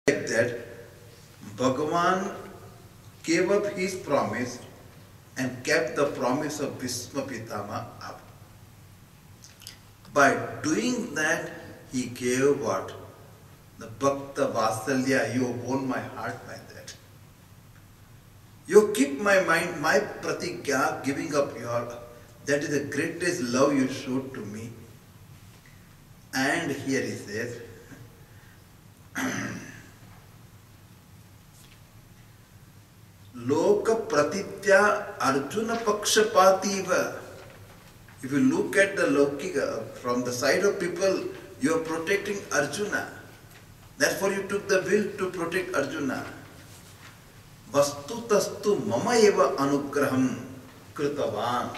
like that Bhagavan gave up his promise and kept the promise of Bhisma Pitama up. By doing that, he gave what? The Bhakta Vasalya, you have won my heart by that. You keep my mind, my pratigya, giving up your, that is the greatest love you showed to me. And here he says, Loka Pratitya Arjuna Pakshapativa. If you look at the Lokika, from the side of people, you are protecting Arjuna. Therefore you took the will to protect Arjuna. Vastu tastu mama eva anugraham kritavan.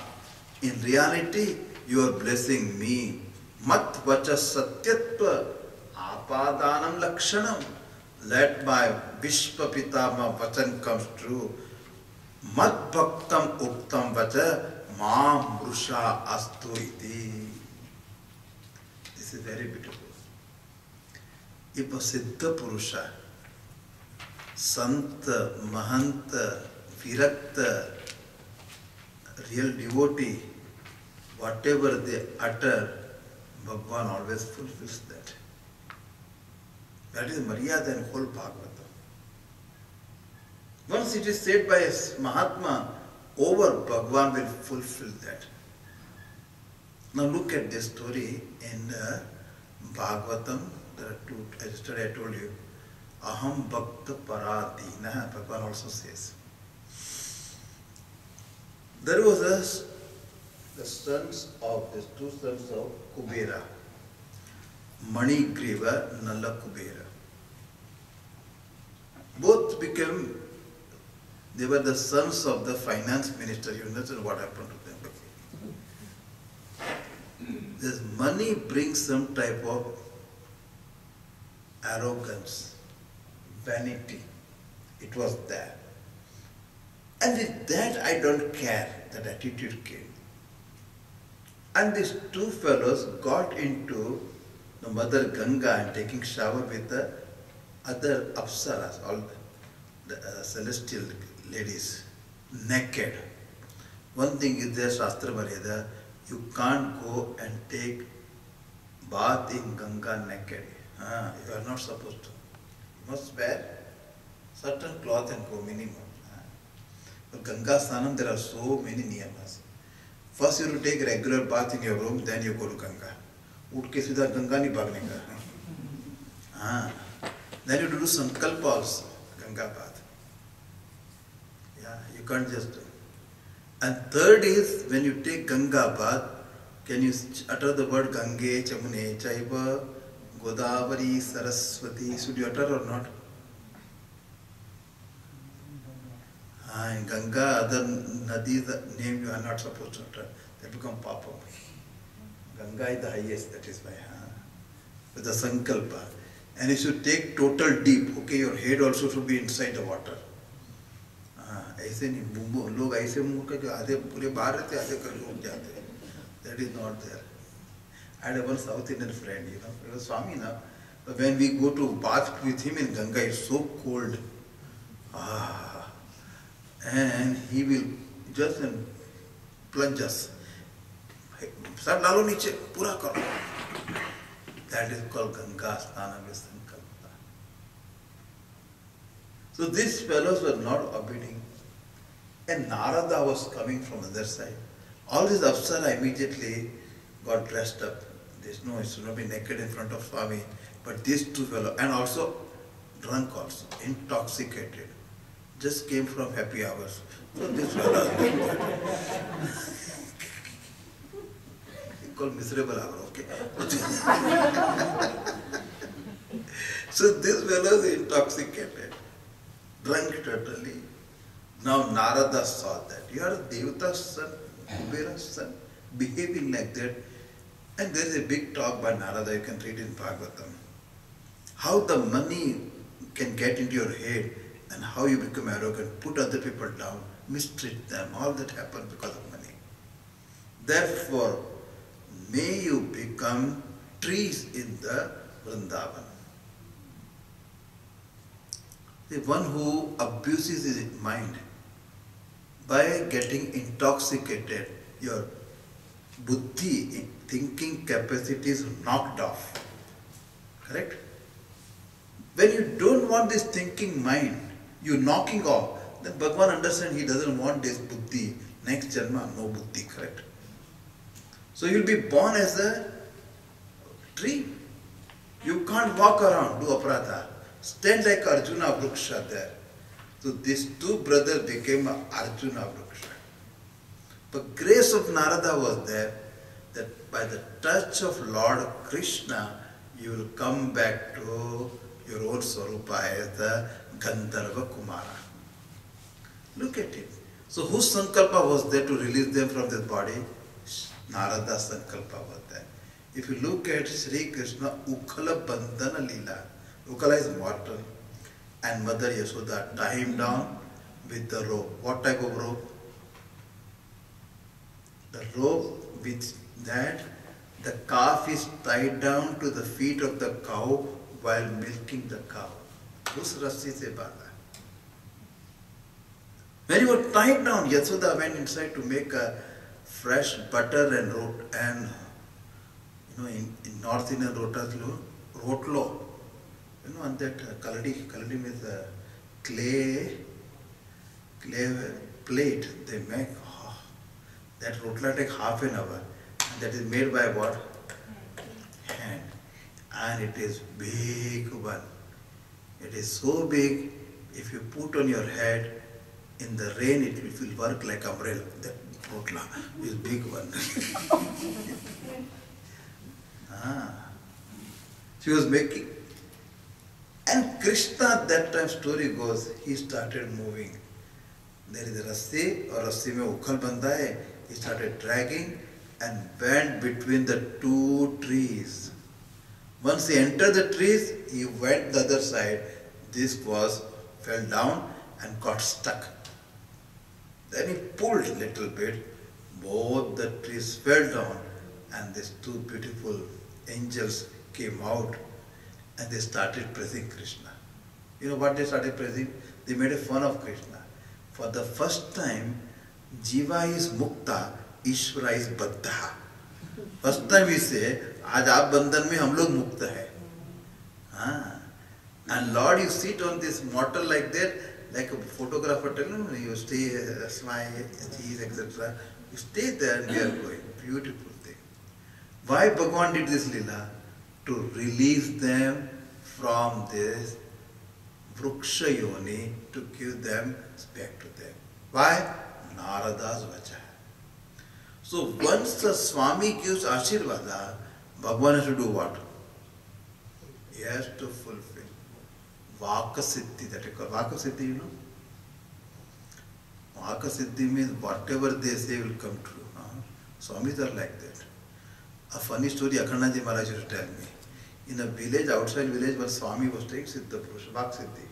In reality, you are blessing me. Mat vacha satyatva apadanam lakshanam. Let my Bhishma Pitama vachan comes true. Mat bhaktam uktam vacha ma mrusha astu iti. This is very beautiful. If a Siddha Purusha, Santa, Mahanta, Virakta, real devotee, whatever they utter, Bhagavan always fulfills that. That is Maryada in whole Bhagavatam. Once it is said by a Mahatma, over Bhagavan will fulfill that. Now look at this story in Bhagavatam. There are two, yesterday I told you, Aham Bhakta Paradina, Bhagavan also says. There was the sons of, these two sons of Kubera, Manigriva, Nalla Kubera. Both became, they were the sons of the finance minister. You know what happened to them. This money brings some type of arrogance, vanity. It was there. And with that I don't care, that attitude came. And these two fellows got into the Mother Ganga and taking shower with the other apsaras, all the celestial ladies, naked. One thing is there, Shastra Maryada, you can't go and take bath in Ganga naked. You are not supposed to. You must wear certain cloth and go minimum. But Ganga Sanam, there are so many niyamas. First you have to take regular bath in your room, then you go to Ganga. Ut ke sidha Ganga nahi bhagne ka. Then you have to do sankalpa also, Ganga bath. Yeah, you can't just do. And third is, when you take Ganga bath, can you utter the word Gange, Chamune, Chaiva, Godavari, Saraswati? Should you utter or not? In Ganga, other Nadi's name you are not supposed to utter. They become Papa. Ganga is the highest, that is why. With the Sankalpa. And you should take total deep. Okay, your head also should be inside the water. ऐसे नहीं लोग ऐसे मुंह के आधे पूरे बाहर रहते आधे कर लोग जाते हैं. That is not there. I had one South Indian friend, you know, he was Swami now. But when we go to bath with him in Ganga, it's so cold. And he will just plunge us. Sab lalo niche, pura karo. That is called Ganga Snana with Sankalpa. So these fellows were not obeying. And Narada was coming from the other side. All these Apsara immediately got dressed up. There's no, it should not be naked in front of Swami. But these two fellows, and also drunk also, intoxicated, just came from happy hours. So this fellow he called miserable hour, okay? So this fellow is intoxicated, drunk totally. Now Narada saw that. You are a Devata's son, Kubera's son, behaving like that. And there is a big talk by Narada, you can read in Bhagavatam. How the money can get into your head and how you become arrogant, put other people down, mistreat them, all that happens because of money. Therefore, may you become trees in the Vrindavan. The one who abuses his mind by getting intoxicated, your buddhi, thinking capacity is knocked off. Correct? When you don't want this thinking mind, you're knocking off, then Bhagavan understands he doesn't want this buddhi. Next janma, no buddhi, correct? So you'll be born as a tree. You can't walk around, do aparadha. Stand like Arjuna Vriksha there. So these two brothers became Arjuna Vriksha. But grace of Narada was there, that by the touch of Lord Krishna, you will come back to your own Swarupa as the Gandharva Kumara. Look at it. So whose sankalpa was there to release them from this body? Narada's sankalpa was there. If you look at Sri Krishna, Ukhala Bandhana Leela, Ukhala is mortal, and Mother Yashoda tie him down with the rope. What type of rope? The rope with that the calf is tied down to the feet of the cow while milking the cow. Us rassi se bala. When you were tied down, Yashoda went inside to make a fresh butter and in North Indian rotlo, on that kaladi means clay plate they make. That rotla take half an hour, and that is made by what? Hand. And it is big one. It is so big, if you put on your head, in the rain it will work like umbrella. That rotla is big one. She was making. And Krishna, that time story goes, he started moving. There is a rassi, or rassi mein ukhal banda hai. He started dragging and went between the two trees. Once he entered the trees, he went the other side. This fell down and got stuck. Then he pulled a little bit. Both the trees fell down, and these two beautiful angels came out, and they started praising Krishna. You know what they started praising? They made a fun of Krishna. For the first time, Jiva is mukta, Ishvara is baddha. First time we say, आज आप बंधन में हम लोग मुक्त है. And Lord, you sit on this mortal like that, like a photographer telling you, you stay, smile, cheese, etc. You stay there and we are going. Beautiful thing. Why Bhagavan did this lila? To release them from this Vriksha Yoni, to give them back to them. Why? Narada's vacha. So once the Swami gives Ashirvada, Bhagavan has to do what? He has to fulfill. Vaka Siddhi, that is called Vaka Siddhi, you know. Vaka Siddhi means whatever they say will come true. Swamis are like that. A funny story Akhandaji Maharaj used to tell me. In a village, outside village, where Swami was taking Siddha Purusha, Vaka Siddhi.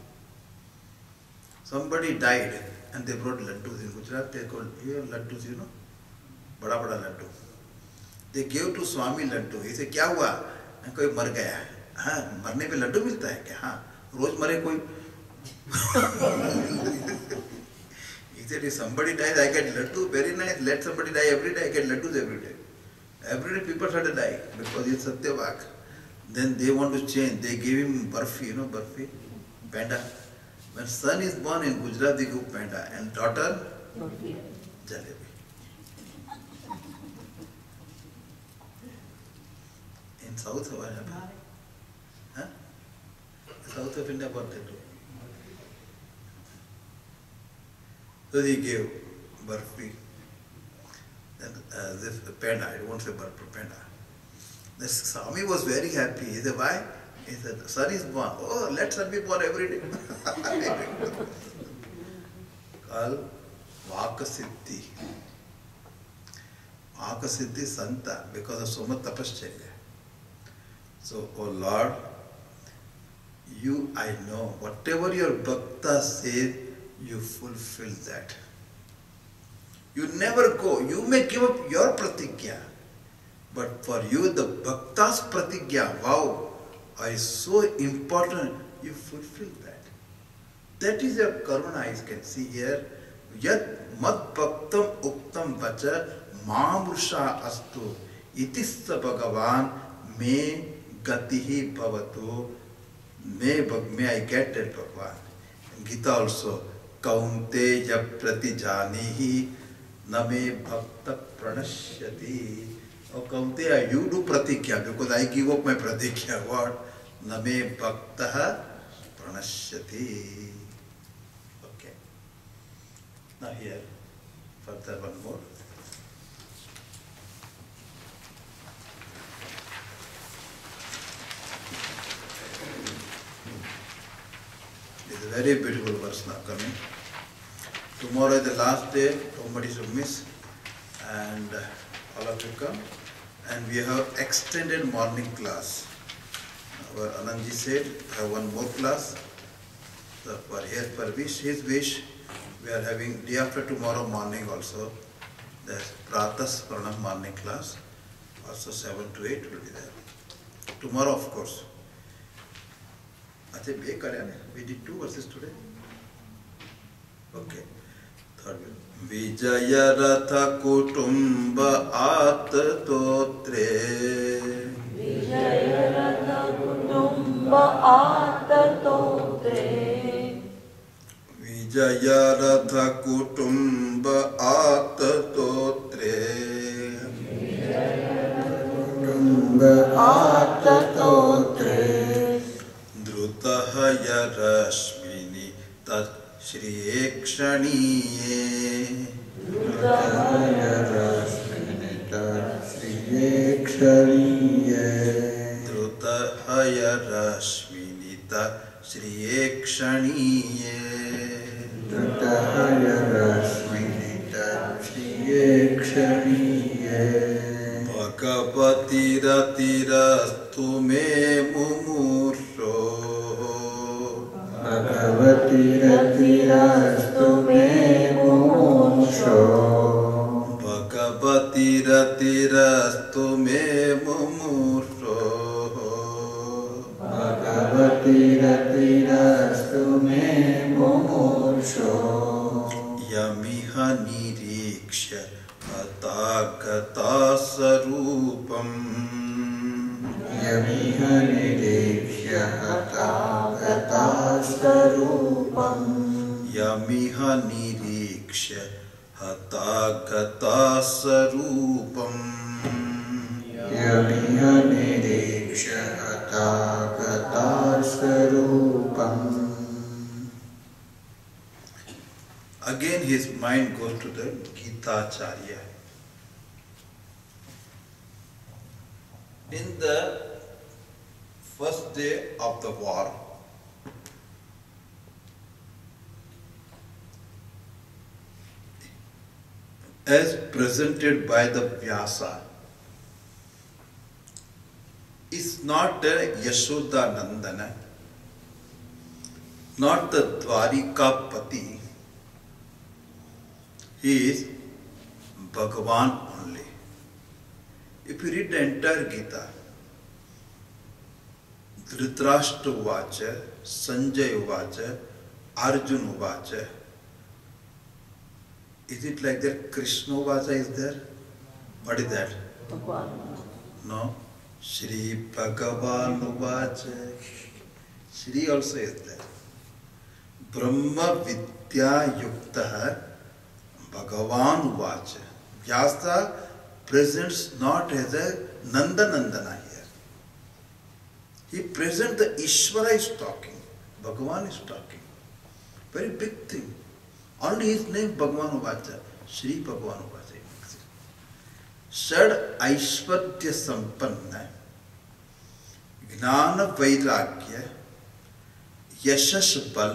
Somebody died and they brought laddus. In Gujarat, they called here laddus, you know. Bada bada laddu. They gave to Swami laddu. He said, क्या हुआ? कोई मर गया है. हाँ, मरने पे लड्डू मिलता है क्या? हाँ, रोज मरे कोई. He said, if somebody dies, I get laddu. Very nice. Let somebody die every day. I get laddus every day. Every day people started dying because he is Satyavak. Then they want to change. They gave him barfi, you know, barfi, penda. When son is born in Gujarat, they give penda, and daughter, jalebi. In south, what happened? Huh? South of India, what they do? So they gave barfi. Then this penda, I won't say barfi, penda. The Swami was very happy. He said, why? He said, son is born. Oh, let son be born every day. Called Vaka Siddhi. Vaka Siddhi Santa, because of so much tapascharya. So, oh Lord, you, I know, whatever your bhakta says, you fulfill that. You never go. You may give up your pratigya, but for you, the bhakta's pratigya, vow, is so important, you fulfill that. That is your karuna, you can see here. Yat mad bhaktam uktam vacha mamrusha astu itissa bhagavan me gatihi bhavatu. May I get that Bhagavan. Gita also, kaunte jab pratijanihi name bhakta pranashyati. Oh kaunte, you do pratikya because I give up my pratikya. What? Name bhakta pranashyati. Okay. Now here, further one more. It's a very beautiful verse now coming. Tomorrow is the last day, nobody should miss, and all of you come. And we have extended morning class. Our Anandji said, I have one more class. So for his wish, we are having day after tomorrow morning also. There's Pratas Pranam morning class. Also 7 to 8 will be there. Tomorrow, of course. We did 2 verses today. Okay. Third one. Vijaya Ratha Kutumba Atatotre. Vijaya Ratha Kutumba Atatotre. Vijaya Ratha Kutumba Atatotre. Vijaya Ratha Kutumba Atatotre. Drutahaya Rashmini Tat Shri Ekshaniye. Drutahaya Rashmini Tat Shri Ekshaniye. Drutahaya Rashmini Tat Shri Ekshaniye. Drutahaya Rashmini Tat Shri Ekshaniye. Bhagavati Ratirastu me mumurso. Bhagavati Ratirastu me mumurso. Bhagavati Ratirastu me mumurso. Bhagavati Ratirastu me mumurso. Yamiha nirikshya atagata sarupam. Yamiha nirikshya hatagata sarupam. Yamiha nirikshya hatagata sarupam. Yamiha nirikshya hatagata sarupam. Again his mind goes to the Gita Acharya. In the first day of the war, as presented by the Vyasa, is not a Yashoda Nandana, not the Dwarika Pati. He is Bhagavan only. If you read the entire Gita, Dhritarashtra Uvacha, Sanjay Uvacha, Arjuna Uvacha, is it like that Krishna Uvacha is there? What is that? Bhagwan. No. Shri Bhagavan Uvacha. Shri also is there. Brahma Vidya Yukta Bhagavan Uvacha. Vyasa presents not as a Nandana here. He presents the Ishvara is talking. Bhagavan is talking. Very big thing. Only his name Bhagavan Uvacha. Shri Bhagavan Uvacha. Shad Aishvarya Sampanna Gnana Vairagya Yashash Bala